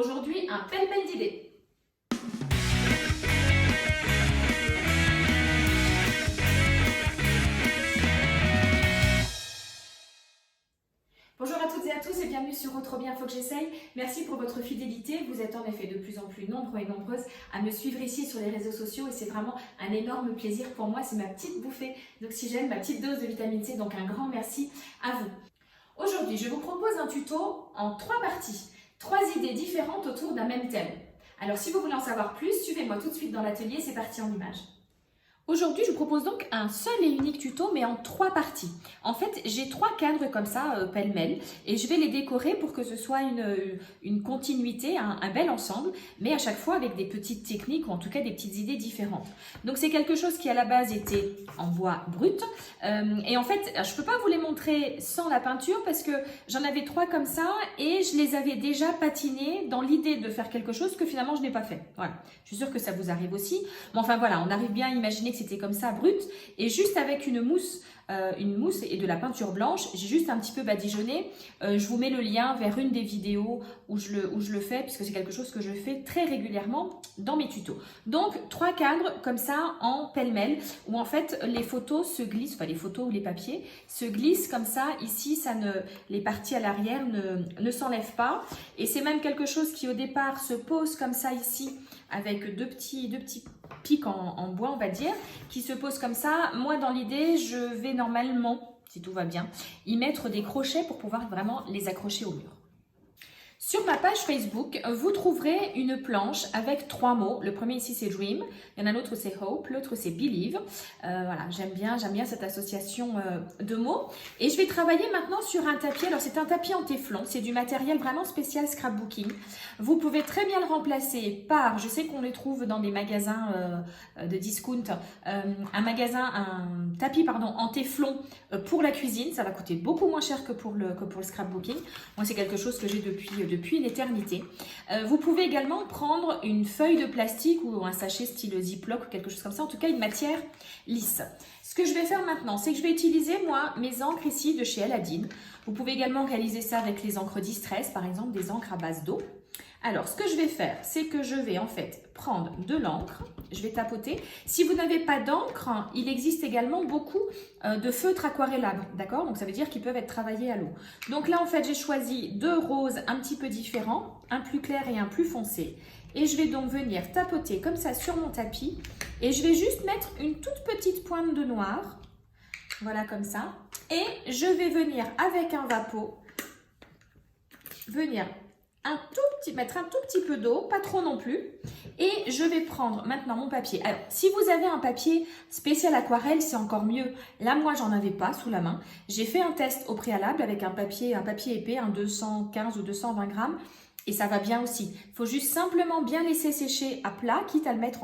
Aujourd'hui, un pêle-mêle d'idées. Bonjour à toutes et à tous et bienvenue sur Trop bien, faut que j'essaye. Merci pour votre fidélité. Vous êtes en effet de plus en plus nombreux et nombreuses à me suivre ici sur les réseaux sociaux et c'est vraiment un énorme plaisir pour moi. C'est ma petite bouffée d'oxygène, ma petite dose de vitamine C, donc un grand merci à vous. Aujourd'hui, je vous propose un tuto en 3 parties, 3 idées différentes autour d'un même thème. Alors si vous voulez en savoir plus, suivez-moi tout de suite dans l'atelier, c'est parti en images. Aujourd'hui, je vous propose donc un seul et unique tuto, mais en 3 parties. En fait, j'ai 3 cadres comme ça, pêle-mêle, et je vais les décorer pour que ce soit une continuité, un bel ensemble, mais à chaque fois avec des petites techniques, ou en tout cas des petites idées différentes. Donc c'est quelque chose qui à la base était en bois brut, et en fait, je ne peux pas vous les montrer sans la peinture, parce que j'en avais 3 comme ça, et je les avais déjà patinés dans l'idée de faire quelque chose que finalement je n'ai pas fait. Voilà, je suis sûre que ça vous arrive aussi, mais enfin voilà, on arrive bien à imaginer que c'était comme ça brut et juste avec une mousse et de la peinture blanche, j'ai juste un petit peu badigeonné. Je vous mets le lien vers une des vidéos où je le fais puisque c'est quelque chose que je fais très régulièrement dans mes tutos. Donc 3 cadres comme ça en pêle-mêle où en fait les photos se glissent, enfin les photos ou les papiers se glissent comme ça. Ici, les parties à l'arrière ne s'enlèvent pas et c'est même quelque chose qui au départ se pose comme ça ici avec deux petits pics en bois, on va dire, qui se posent comme ça. Moi, dans l'idée, je vais normalement, si tout va bien, y mettre des crochets pour pouvoir vraiment les accrocher au mur. Sur ma page Facebook, vous trouverez une planche avec 3 mots. Le premier ici, c'est Dream. Il y en a un autre, c'est Hope. L'autre, c'est Believe. Voilà, j'aime bien cette association de mots. Et je vais travailler maintenant sur un tapis. Alors, c'est un tapis en téflon. C'est du matériel vraiment spécial scrapbooking. Vous pouvez très bien le remplacer par, je sais qu'on les trouve dans des magasins de discount, un tapis en téflon pour la cuisine. Ça va coûter beaucoup moins cher que pour le scrapbooking. Moi, c'est quelque chose que j'ai depuis une éternité. Vous pouvez également prendre une feuille de plastique ou un sachet style Ziploc ou quelque chose comme ça, en tout cas une matière lisse. Ce que je vais faire maintenant, c'est que je vais utiliser moi mes encres ici de chez Aladdin. Vous pouvez également réaliser ça avec les encres Distress, par exemple des encres à base d'eau. Alors, ce que je vais faire, c'est que je vais en fait prendre de l'encre, je vais tapoter. Si vous n'avez pas d'encre, il existe également beaucoup de feutres aquarellables, d'accord? Donc, ça veut dire qu'ils peuvent être travaillés à l'eau. Donc là, en fait, j'ai choisi 2 roses un petit peu différents, un plus clair et un plus foncé. Et je vais donc venir tapoter comme ça sur mon tapis. Et je vais juste mettre une toute petite pointe de noir, voilà comme ça. Et je vais venir avec un vapeau, mettre un tout petit peu d'eau, pas trop non plus. Et je vais prendre maintenant mon papier. Alors, si vous avez un papier spécial aquarelle, c'est encore mieux. Là, moi, j'en avais pas sous la main. J'ai fait un test au préalable avec un papier épais, un 215 ou 220 grammes. Et ça va bien aussi. Il faut juste simplement bien laisser sécher à plat, quitte à le mettre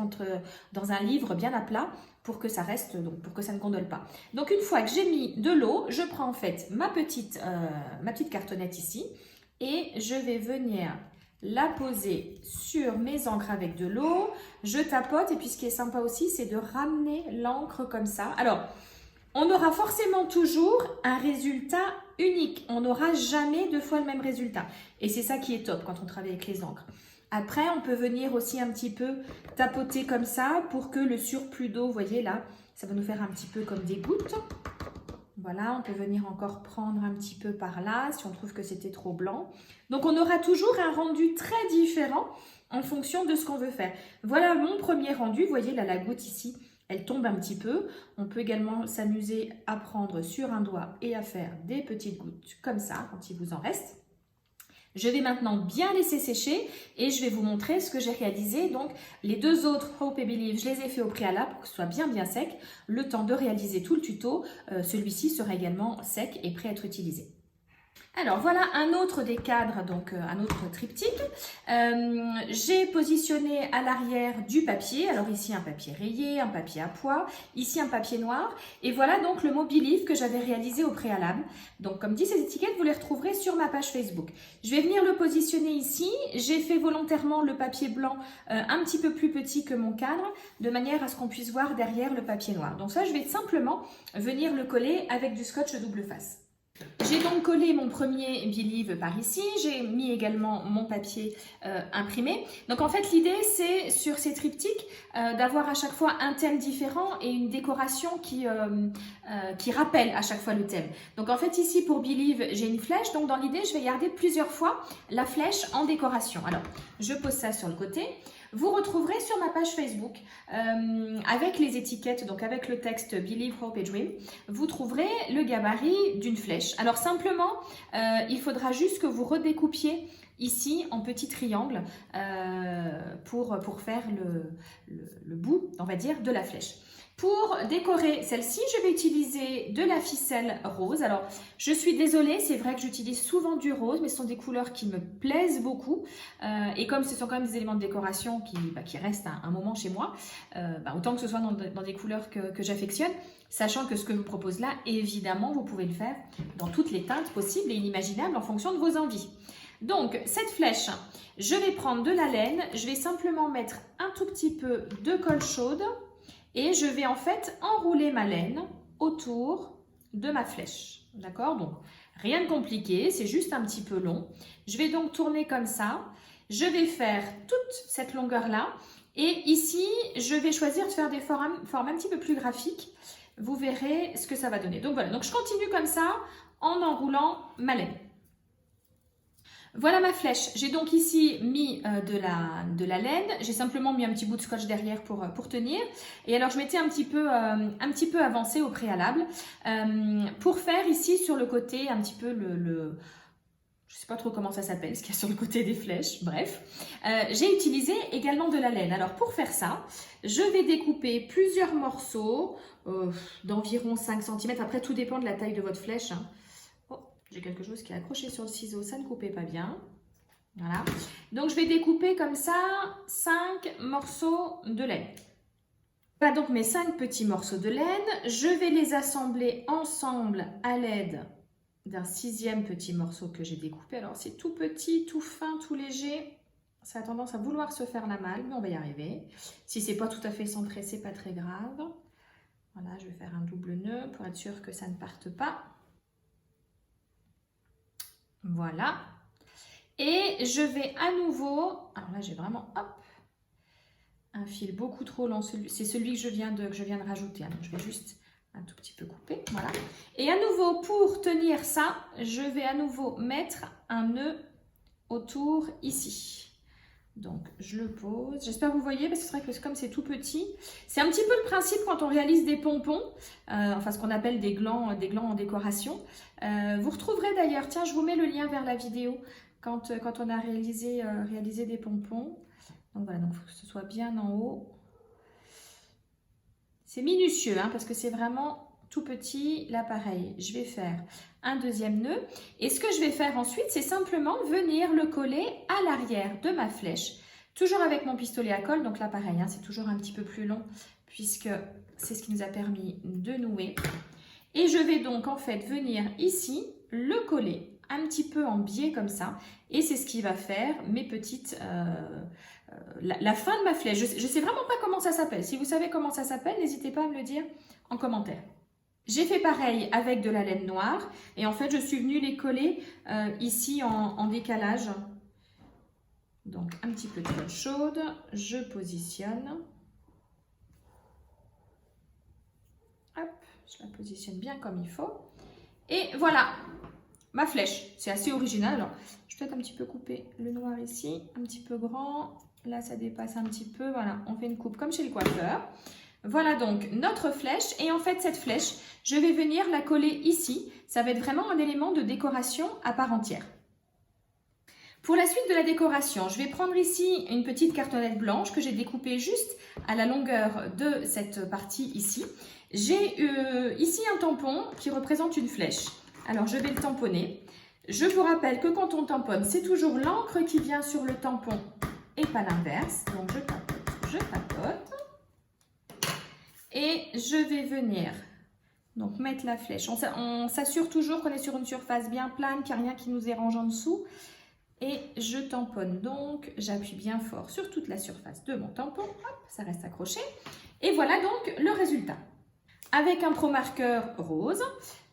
dans un livre bien à plat pour que ça reste, donc pour que ça ne gondole pas. Donc, une fois que j'ai mis de l'eau, je prends en fait ma petite cartonnette ici. Et je vais venir la poser sur mes encres avec de l'eau. Je tapote et puis ce qui est sympa aussi, c'est de ramener l'encre comme ça. Alors, on aura forcément toujours un résultat unique. On n'aura jamais 2 fois le même résultat. Et c'est ça qui est top quand on travaille avec les encres. Après, on peut venir aussi un petit peu tapoter comme ça pour que le surplus d'eau, vous voyez là, ça va nous faire un petit peu comme des gouttes. Voilà, on peut venir encore prendre un petit peu par là si on trouve que c'était trop blanc. Donc, on aura toujours un rendu très différent en fonction de ce qu'on veut faire. Voilà mon premier rendu. Vous voyez là, la goutte ici, elle tombe un petit peu. On peut également s'amuser à prendre sur un doigt et à faire des petites gouttes comme ça quand il vous en reste. Je vais maintenant bien laisser sécher et je vais vous montrer ce que j'ai réalisé. Donc, les 2 autres, Hope et Believe, je les ai fait au préalable pour que ce soit bien sec. Le temps de réaliser tout le tuto, celui-ci sera également sec et prêt à être utilisé. Alors voilà un autre des cadres, donc un autre triptyque. J'ai positionné à l'arrière du papier, alors ici un papier rayé, un papier à pois, ici un papier noir. Et voilà donc le mot Believe que j'avais réalisé au préalable. Donc comme dit, ces étiquettes, vous les retrouverez sur ma page Facebook. Je vais venir le positionner ici. J'ai fait volontairement le papier blanc un petit peu plus petit que mon cadre, de manière à ce qu'on puisse voir derrière le papier noir. Donc ça, je vais simplement venir le coller avec du scotch double face. J'ai donc collé mon premier Believe par ici, j'ai mis également mon papier imprimé. Donc en fait l'idée c'est sur ces triptyques d'avoir à chaque fois un thème différent et une décoration qui rappelle à chaque fois le thème. Donc en fait ici pour Believe j'ai une flèche, donc dans l'idée je vais garder plusieurs fois la flèche en décoration. Alors je pose ça sur le côté. Vous retrouverez sur ma page Facebook, avec les étiquettes, donc avec le texte Believe, Hope et Dream, vous trouverez le gabarit d'une flèche. Alors simplement, il faudra juste que vous redécoupiez ici en petits triangles pour faire le bout, on va dire, de la flèche. Pour décorer celle-ci, je vais utiliser de la ficelle rose. Alors, je suis désolée, c'est vrai que j'utilise souvent du rose, mais ce sont des couleurs qui me plaisent beaucoup. Et comme ce sont quand même des éléments de décoration qui restent un moment chez moi, autant que ce soit dans des couleurs que j'affectionne, sachant que ce que je vous propose là, évidemment, vous pouvez le faire dans toutes les teintes possibles et inimaginables en fonction de vos envies. Donc, cette flèche, je vais prendre de la laine, je vais simplement mettre un tout petit peu de colle chaude, et je vais en fait enrouler ma laine autour de ma flèche. D'accord? Donc, rien de compliqué, c'est juste un petit peu long. Je vais donc tourner comme ça. Je vais faire toute cette longueur-là. Et ici, je vais choisir de faire des formes un petit peu plus graphiques. Vous verrez ce que ça va donner. Donc voilà, donc je continue comme ça en enroulant ma laine. Voilà ma flèche. J'ai donc ici mis de la laine. J'ai simplement mis un petit bout de scotch derrière pour tenir. Et alors, je m'étais un petit peu avancée au préalable pour faire ici sur le côté un petit peu je ne sais pas trop comment ça s'appelle, ce qu'il y a sur le côté des flèches. Bref, j'ai utilisé également de la laine. Alors, pour faire ça, je vais découper plusieurs morceaux d'environ 5 cm. Après, tout dépend de la taille de votre flèche, hein. J'ai quelque chose qui est accroché sur le ciseau, ça ne coupait pas bien. Voilà. Donc, je vais découper comme ça 5 morceaux de laine. Voilà donc mes 5 petits morceaux de laine. Je vais les assembler ensemble à l'aide d'un 6e petit morceau que j'ai découpé. Alors, c'est tout petit, tout fin, tout léger. Ça a tendance à vouloir se faire la malle, mais on va y arriver. Si c'est pas tout à fait centré, c'est pas très grave. Voilà, je vais faire un double nœud pour être sûr que ça ne parte pas. Voilà. Et je vais à nouveau, alors là j'ai vraiment un fil beaucoup trop long, c'est celui que je viens de rajouter. Alors je vais juste un tout petit peu couper, voilà. Et à nouveau, pour tenir ça, je vais à nouveau mettre un nœud autour ici. Donc je le pose, j'espère que vous voyez, parce que c'est vrai que comme c'est tout petit, c'est un petit peu le principe quand on réalise des pompons, enfin ce qu'on appelle des glands en décoration. Vous retrouverez d'ailleurs, tiens je vous mets le lien vers la vidéo quand on a réalisé des pompons. Donc voilà, donc il faut que ce soit bien en haut. C'est minutieux hein, parce que c'est vraiment tout petit. Là pareil, je vais faire un 2e nœud. Et ce que je vais faire ensuite, c'est simplement venir le coller à l'arrière de ma flèche. Toujours avec mon pistolet à colle. Donc là pareil, hein, c'est toujours un petit peu plus long puisque c'est ce qui nous a permis de nouer. Et je vais donc en fait venir ici le coller un petit peu en biais comme ça. Et c'est ce qui va faire mes petites... la fin de ma flèche. Je ne sais vraiment pas comment ça s'appelle. Si vous savez comment ça s'appelle, n'hésitez pas à me le dire en commentaire. J'ai fait pareil avec de la laine noire et en fait je suis venue les coller ici en décalage. Donc un petit peu de colle chaude, je positionne. Hop, je la positionne bien comme il faut. Et voilà ma flèche. C'est assez original. Alors je vais peut-être un petit peu couper le noir ici, un petit peu grand. Là ça dépasse un petit peu. Voilà, on fait une coupe comme chez le coiffeur. Voilà donc notre flèche et en fait cette flèche, je vais venir la coller ici. Ça va être vraiment un élément de décoration à part entière. Pour la suite de la décoration, je vais prendre ici une petite cartonnette blanche que j'ai découpée juste à la longueur de cette partie ici. J'ai ici un tampon qui représente une flèche. Alors je vais le tamponner. Je vous rappelle que quand on tamponne, c'est toujours l'encre qui vient sur le tampon et pas l'inverse. Donc je tapote. Et je vais venir donc mettre la flèche. On s'assure toujours qu'on est sur une surface bien plane, qu'il n'y a rien qui nous dérange en dessous. Et je tamponne donc, j'appuie bien fort sur toute la surface de mon tampon. Hop, ça reste accroché. Et voilà donc le résultat. Avec un Pro marqueur rose,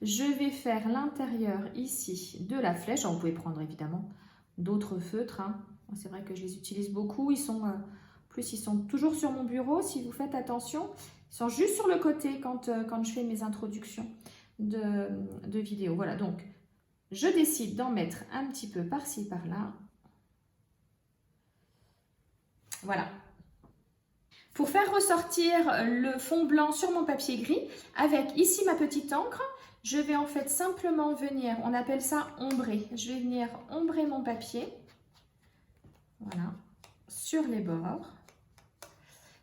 je vais faire l'intérieur ici de la flèche. Alors, vous pouvez prendre évidemment d'autres feutres, hein. C'est vrai que je les utilise beaucoup. Ils sont, plus, ils sont toujours sur mon bureau. Si vous faites attention, ils sont juste sur le côté quand je fais mes introductions de vidéos. Voilà, donc je décide d'en mettre un petit peu par-ci, par-là. Voilà. Pour faire ressortir le fond blanc sur mon papier gris, avec ici ma petite encre, je vais en fait simplement venir, on appelle ça ombrer. Je vais venir ombrer mon papier, voilà, sur les bords.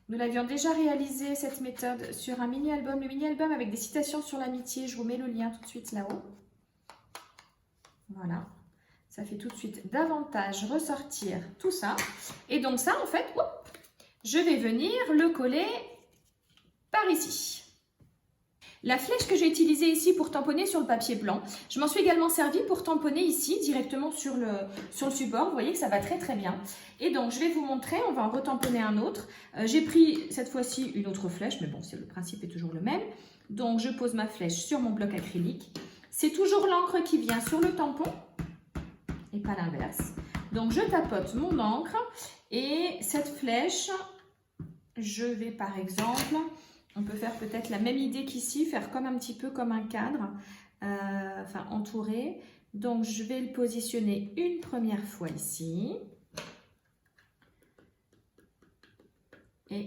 Nous l'avions déjà réalisé cette méthode sur un mini-album, le mini-album avec des citations sur l'amitié. Je vous mets le lien tout de suite là-haut. Voilà, ça fait tout de suite davantage ressortir tout ça. Et donc ça, en fait, je vais venir le coller par ici. La flèche que j'ai utilisée ici pour tamponner sur le papier blanc, je m'en suis également servi pour tamponner ici directement sur le support. Vous voyez que ça va très très bien. Et donc je vais vous montrer, on va en retamponner un autre. J'ai pris cette fois-ci une autre flèche, mais bon, le principe est toujours le même. Donc je pose ma flèche sur mon bloc acrylique. C'est toujours l'encre qui vient sur le tampon et pas l'inverse. Donc je tapote mon encre et cette flèche, je vais par exemple, on peut faire peut-être la même idée qu'ici, faire comme un petit peu comme un cadre, enfin entouré. Donc je vais le positionner une première fois ici. Et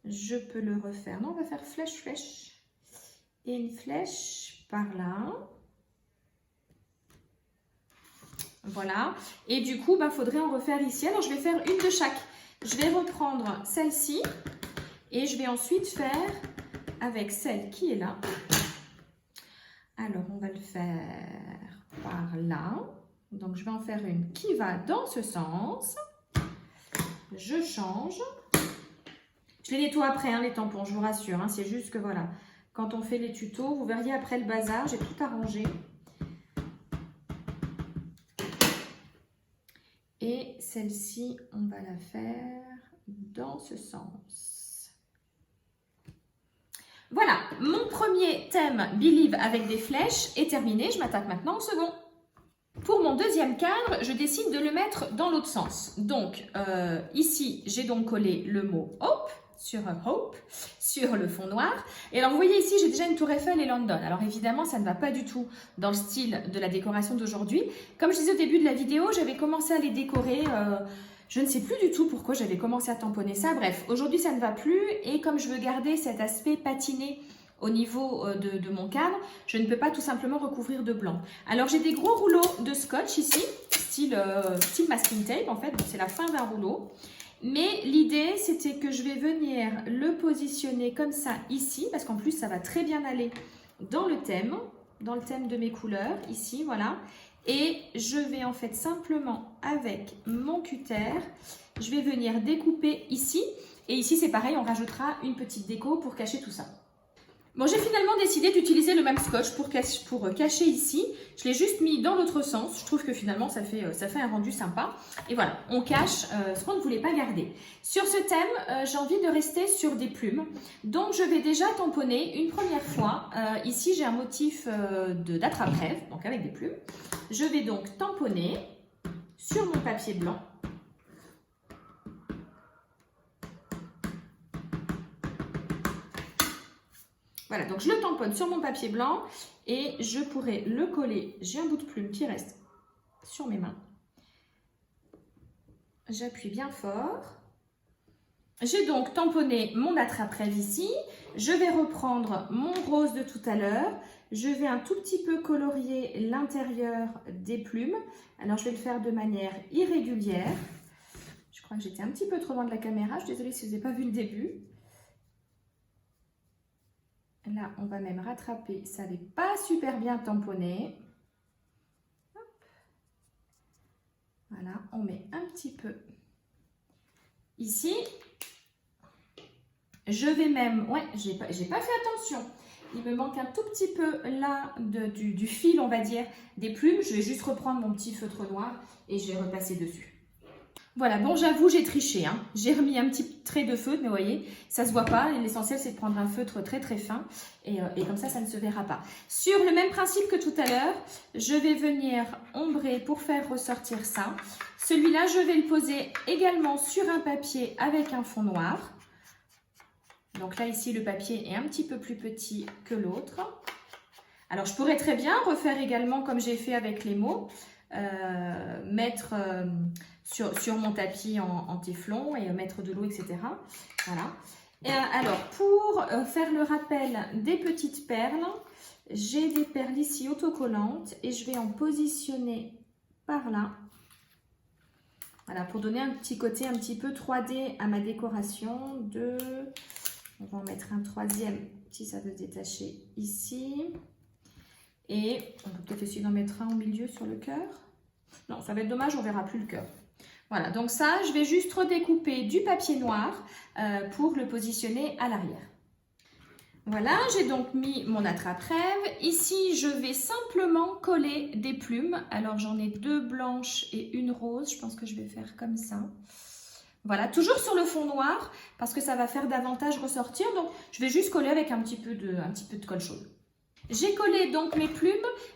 je peux le refaire. Non, on va faire flèche, flèche. Et une flèche par là. Voilà. Et du coup, il faudrait en refaire ici. Alors, je vais faire une de chaque. Je vais reprendre celle-ci. Et je vais ensuite faire avec celle qui est là. Alors, on va le faire par là. Donc, je vais en faire une qui va dans ce sens. Je change. Je les nettoie après, hein, les tampons, je vous rassure. Hein, c'est juste que voilà, quand on fait les tutos, vous verriez après le bazar, j'ai tout arrangé. Et celle-ci, on va la faire dans ce sens. Voilà, mon premier thème Believe avec des flèches est terminé. Je m'attaque maintenant au second. Pour mon deuxième cadre, je décide de le mettre dans l'autre sens. Donc, ici, j'ai donc collé le mot Hope sur le fond noir. Et alors, vous voyez ici, j'ai déjà une tour Eiffel et London. Alors, évidemment, ça ne va pas du tout dans le style de la décoration d'aujourd'hui. Comme je disais au début de la vidéo, j'avais commencé à les décorer. Je ne sais plus du tout pourquoi j'avais commencé à tamponner ça. Bref, aujourd'hui, ça ne va plus. Et comme je veux garder cet aspect patiné au niveau de mon cadre, je ne peux pas tout simplement recouvrir de blanc. Alors, j'ai des gros rouleaux de scotch ici, style masking tape en fait. C'est la fin d'un rouleau. Mais l'idée, c'était que je vais venir le positionner comme ça ici, parce qu'en plus, ça va très bien aller dans le thème de mes couleurs, ici, voilà. Et je vais en fait simplement, avec mon cutter, je vais venir découper ici. Et ici, c'est pareil, on rajoutera une petite déco pour cacher tout ça. Bon, j'ai finalement décidé d'utiliser le même scotch pour cacher ici. Je l'ai juste mis dans l'autre sens. Je trouve que finalement, ça fait un rendu sympa. Et voilà, on cache ce qu'on ne voulait pas garder. Sur ce thème, j'ai envie de rester sur des plumes. Donc, je vais déjà tamponner une première fois. Ici, j'ai un motif d'attrape-rêve, donc avec des plumes. Je vais donc tamponner sur mon papier blanc. Voilà, donc je le tamponne sur mon papier blanc et je pourrais le coller. J'ai un bout de plume qui reste sur mes mains. J'appuie bien fort. J'ai donc tamponné mon attrape-rêve ici. Je vais reprendre mon rose de tout à l'heure. Je vais un tout petit peu colorier l'intérieur des plumes. Alors, je vais le faire de manière irrégulière. Je crois que j'étais un petit peu trop loin de la caméra. Je suis désolée si vous n'avez pas vu le début. Là, on va même rattraper. Ça n'avait pas super bien tamponné. Hop. Voilà, on met un petit peu ici. Je vais même... Ouais, j'ai pas fait attention. Il me manque un tout petit peu là du fil, on va dire, des plumes. Je vais juste reprendre mon petit feutre noir et je vais repasser dessus. Voilà, bon, j'avoue, j'ai triché, hein. J'ai remis un petit trait de feutre, mais vous voyez, ça se voit pas. L'essentiel, c'est de prendre un feutre très très fin et comme ça ne se verra pas. Sur le même principe que tout à l'heure, je vais venir ombrer pour faire ressortir ça. Celui-là, je vais le poser également sur un papier avec un fond noir. Donc là, ici, le papier est un petit peu plus petit que l'autre. Alors, je pourrais très bien refaire également comme j'ai fait avec les mots, mettre sur mon tapis en téflon et mettre de l'eau, etc. Voilà. Et alors, pour faire le rappel des petites perles, j'ai des perles ici autocollantes et je vais en positionner par là. Voilà, pour donner un petit côté un petit peu 3D à ma décoration. On va en mettre un troisième si ça veut se détacher ici. Et on peut peut-être essayer d'en mettre un au milieu sur le cœur. Non, ça va être dommage, on ne verra plus le cœur. Voilà, donc ça, je vais juste redécouper du papier noir pour le positionner à l'arrière. Voilà, j'ai donc mis mon attrape-rêve. Ici, je vais simplement coller des plumes. Alors, j'en ai 2 blanches et une rose. Je pense que je vais faire comme ça. Voilà, toujours sur le fond noir parce que ça va faire davantage ressortir. Donc, je vais juste coller avec un petit peu de colle chaude. J'ai collé donc mes plumes,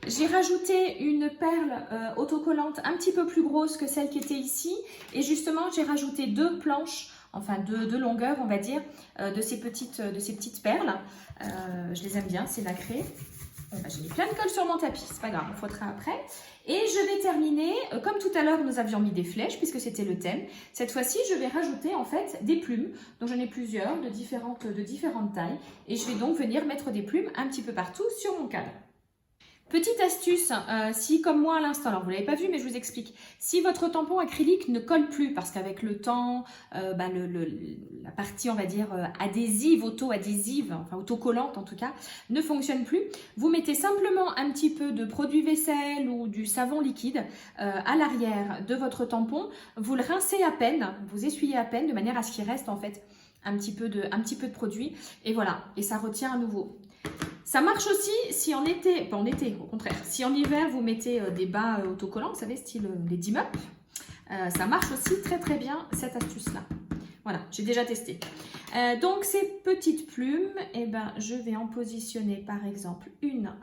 j'ai rajouté une perle autocollante un petit peu plus grosse que celle qui était ici et justement j'ai rajouté 2 planches, enfin 2 longueurs on va dire, de ces petites perles. Je les aime bien, c'est nacré. Bon, bah, j'ai mis plein de colle sur mon tapis, c'est pas grave, on frottera après. Et je vais terminer, comme tout à l'heure nous avions mis des flèches puisque c'était le thème. Cette fois-ci je vais rajouter en fait des plumes, donc j'en ai plusieurs de différentes tailles. Et je vais donc venir mettre des plumes un petit peu partout sur mon cadre. Petite astuce, si comme moi à l'instant, alors vous ne l'avez pas vu mais je vous explique, si votre tampon acrylique ne colle plus parce qu'avec le temps, la partie on va dire adhésive, auto-adhésive, enfin autocollante en tout cas, ne fonctionne plus, vous mettez simplement un petit peu de produit vaisselle ou du savon liquide à l'arrière de votre tampon, vous le rincez à peine, vous essuyez à peine de manière à ce qu'il reste en fait un petit peu de produit et voilà, et ça retient à nouveau. Ça marche aussi si en été, pas en été au contraire, si en hiver vous mettez des bas autocollants, vous savez, style les dim-up, ça marche aussi très très bien cette astuce-là. Voilà, j'ai déjà testé. Donc ces petites plumes, eh ben, je vais en positionner par exemple une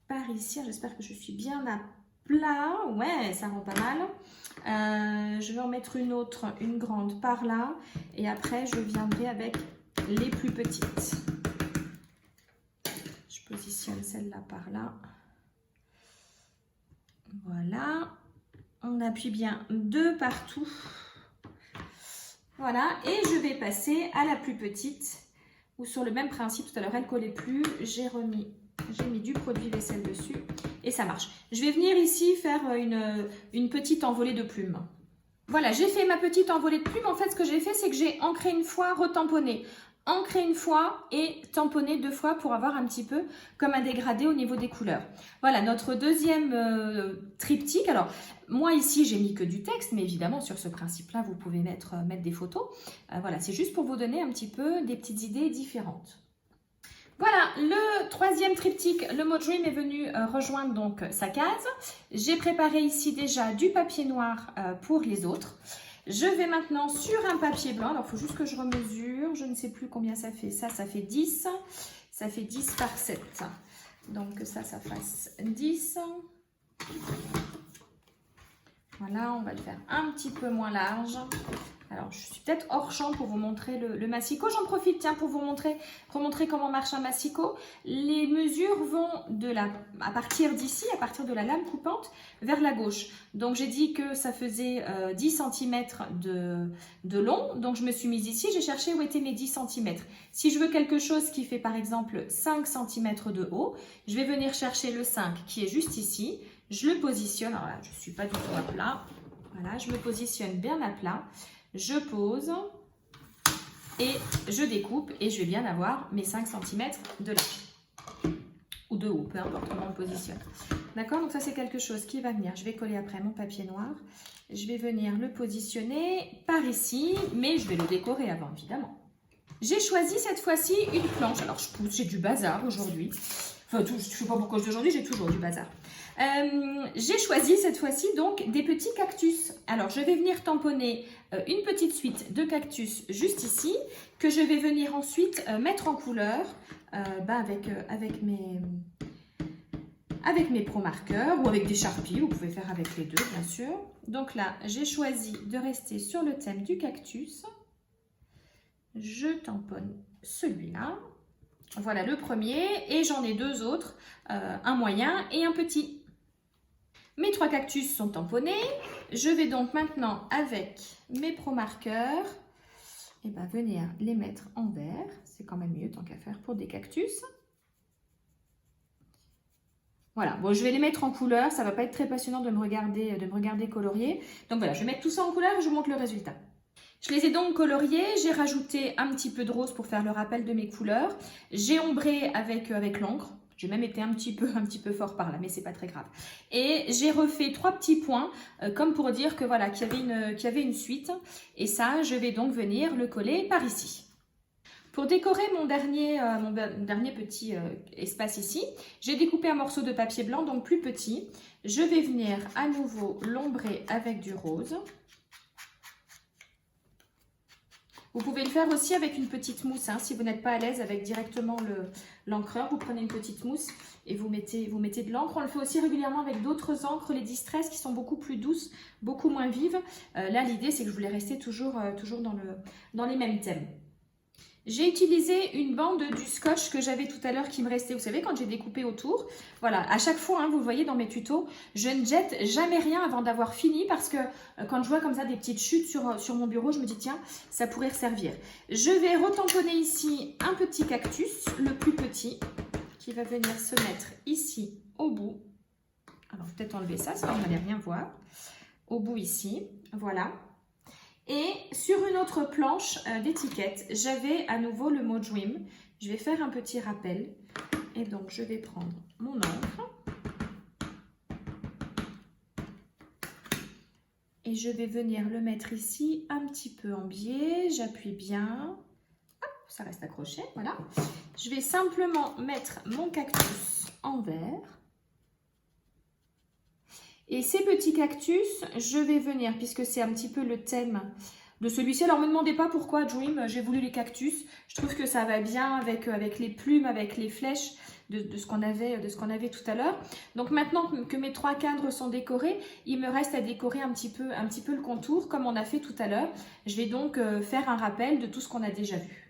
par ici. J'espère que je suis bien à plat. Ouais, ça rend pas mal. Je vais en mettre une autre, une grande par là. Et après, je viendrai avec les plus petites. Je positionne celle-là par là. Voilà. On appuie bien 2 partout. Voilà. Et je vais passer à la plus petite. Ou sur le même principe, tout à l'heure, elle ne collait plus. J'ai mis du produit vaisselle dessus. Et ça marche. Je vais venir ici faire une petite envolée de plumes. Voilà, j'ai fait ma petite envolée de plumes. En fait, ce que j'ai fait, c'est que j'ai ancré une fois, retamponné. Ancré une fois et tamponné 2 fois pour avoir un petit peu comme un dégradé au niveau des couleurs. Voilà notre deuxième triptyque. Alors moi ici j'ai mis que du texte, mais évidemment sur ce principe-là vous pouvez mettre des photos. Voilà, c'est juste pour vous donner un petit peu des petites idées différentes. Voilà, le troisième triptyque, le mot Dream est venu rejoindre donc sa case. J'ai préparé ici déjà du papier noir pour les autres. Je vais maintenant sur un papier blanc, alors il faut juste que je remesure, je ne sais plus combien ça fait. Ça fait 10, ça fait 10 par 7. Donc que ça fasse 10. Voilà, on va le faire un petit peu moins large. Alors, je suis peut-être hors champ pour vous montrer le massicot. J'en profite, tiens, pour vous montrer comment marche un massicot. Les mesures vont à partir d'ici, à partir de la lame coupante, vers la gauche. Donc, j'ai dit que ça faisait 10 cm de long. Donc, je me suis mise ici. J'ai cherché où étaient mes 10 cm. Si je veux quelque chose qui fait, par exemple, 5 cm de haut, je vais venir chercher le 5 qui est juste ici. Je le positionne. Alors là, je ne suis pas du tout à plat. Voilà, je me positionne bien à plat. Je pose et je découpe et je vais bien avoir mes 5 cm de large ou de haut, peu importe comment on le positionne. D'accord, donc ça c'est quelque chose qui va venir. Je vais coller après mon papier noir. Je vais venir le positionner par ici, mais je vais le décorer avant évidemment. J'ai choisi cette fois-ci une planche. Alors je pousse, j'ai du bazar aujourd'hui. Enfin, je ne sais pas pourquoi aujourd'hui, j'ai toujours du bazar. J'ai choisi cette fois-ci donc des petits cactus. Alors, je vais venir tamponner une petite suite de cactus juste ici, que je vais venir ensuite mettre en couleur avec mes Pro marqueurs ou avec des Sharpies. Vous pouvez faire avec les deux, bien sûr. Donc là, j'ai choisi de rester sur le thème du cactus. Je tamponne celui-là. Voilà le premier et j'en ai deux autres, un moyen et un petit. Mes 3 cactus sont tamponnés. Je vais donc maintenant avec mes Pro marqueurs venir les mettre en vert. C'est quand même mieux tant qu'à faire pour des cactus. Voilà, bon, je vais les mettre en couleur. Ça ne va pas être très passionnant de me regarder colorier. Donc voilà, je vais mettre tout ça en couleur et je vous montre le résultat. Je les ai donc coloriés, j'ai rajouté un petit peu de rose pour faire le rappel de mes couleurs. J'ai ombré avec l'encre. J'ai même été un petit peu fort par là, mais c'est pas très grave. Et j'ai refait 3 petits points, comme pour dire que voilà, qu'il y avait une suite. Et ça, je vais donc venir le coller par ici. Pour décorer mon dernier petit espace ici, j'ai découpé un morceau de papier blanc, donc plus petit. Je vais venir à nouveau l'ombrer avec du rose. Vous pouvez le faire aussi avec une petite mousse, hein. Si vous n'êtes pas à l'aise avec directement l'encreur, vous prenez une petite mousse et vous mettez de l'encre. On le fait aussi régulièrement avec d'autres encres, les Distress, qui sont beaucoup plus douces, beaucoup moins vives. Là, l'idée, c'est que je voulais rester toujours dans les mêmes thèmes. J'ai utilisé une bande du scotch que j'avais tout à l'heure qui me restait, vous savez, quand j'ai découpé autour. Voilà, à chaque fois, hein, vous le voyez dans mes tutos, je ne jette jamais rien avant d'avoir fini parce que quand je vois comme ça des petites chutes sur mon bureau, je me dis tiens, ça pourrait servir. Je vais retamponner ici un petit cactus, le plus petit, qui va venir se mettre ici au bout. Alors, peut-être enlever ça, sinon vous n'allez rien voir. Au bout ici, voilà. Et sur une autre planche d'étiquette, j'avais à nouveau le mot Dream. Je vais faire un petit rappel. Et donc, je vais prendre mon encre. Et je vais venir le mettre ici un petit peu en biais. J'appuie bien. Hop, ça reste accroché, voilà. Je vais simplement mettre mon cactus en vert. Et ces petits cactus, je vais venir, puisque c'est un petit peu le thème de celui-ci. Alors, ne me demandez pas pourquoi Dream, j'ai voulu les cactus. Je trouve que ça va bien avec les plumes, avec les flèches de ce qu'on avait tout à l'heure. Donc, maintenant que mes 3 cadres sont décorés, il me reste à décorer un petit peu le contour, comme on a fait tout à l'heure. Je vais donc faire un rappel de tout ce qu'on a déjà vu.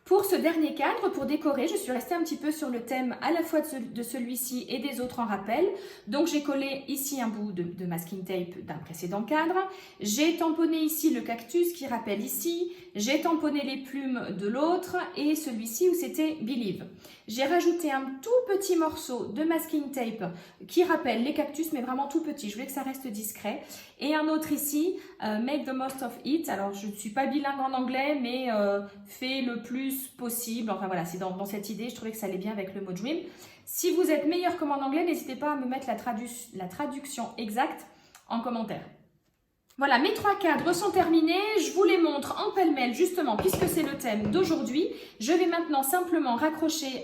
Pour ce dernier cadre, pour décorer, je suis restée un petit peu sur le thème à la fois de celui-ci et des autres en rappel. Donc j'ai collé ici un bout de masking tape d'un précédent cadre. J'ai tamponné ici le cactus qui rappelle ici. J'ai tamponné les plumes de l'autre et celui-ci où c'était Believe. J'ai rajouté un tout petit morceau de masking tape qui rappelle les cactus, mais vraiment tout petit. Je voulais que ça reste discret. Et un autre ici, Make the most of it. Alors, je ne suis pas bilingue en anglais, mais fais le plus possible. Enfin voilà, c'est dans cette idée. Je trouvais que ça allait bien avec le mot Dream. Si vous êtes meilleur comme en anglais, n'hésitez pas à me mettre la traduction exacte en commentaire. Voilà, mes 3 cadres sont terminés. Je vous les montre en pêle-mêle justement puisque c'est le thème d'aujourd'hui. Je vais maintenant simplement accrocher,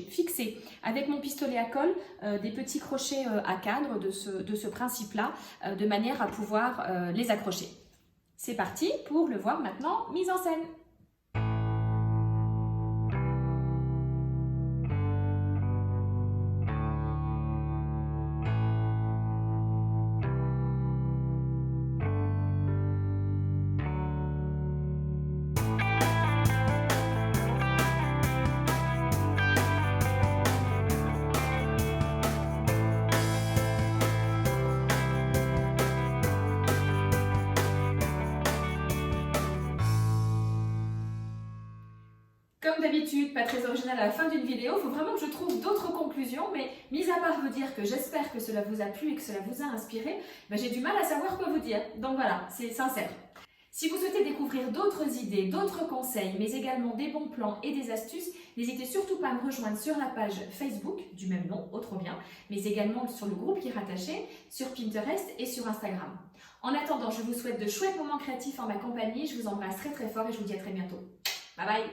fixer avec mon pistolet à colle des petits crochets à cadre de ce principe-là de manière à pouvoir les accrocher. C'est parti pour le voir maintenant mise en scène. Comme d'habitude, pas très original à la fin d'une vidéo, il faut vraiment que je trouve d'autres conclusions, mais mis à part vous dire que j'espère que cela vous a plu et que cela vous a inspiré, j'ai du mal à savoir quoi vous dire. Donc voilà, c'est sincère. Si vous souhaitez découvrir d'autres idées, d'autres conseils, mais également des bons plans et des astuces, n'hésitez surtout pas à me rejoindre sur la page Facebook du même nom, Autre Bien, mais également sur le groupe qui est rattaché, sur Pinterest et sur Instagram. En attendant, je vous souhaite de chouettes moments créatifs en ma compagnie, je vous embrasse très très fort et je vous dis à très bientôt. Bye bye!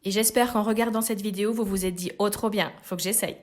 Et j'espère qu'en regardant cette vidéo, vous vous êtes dit « Oh trop bien, faut que j'essaye ».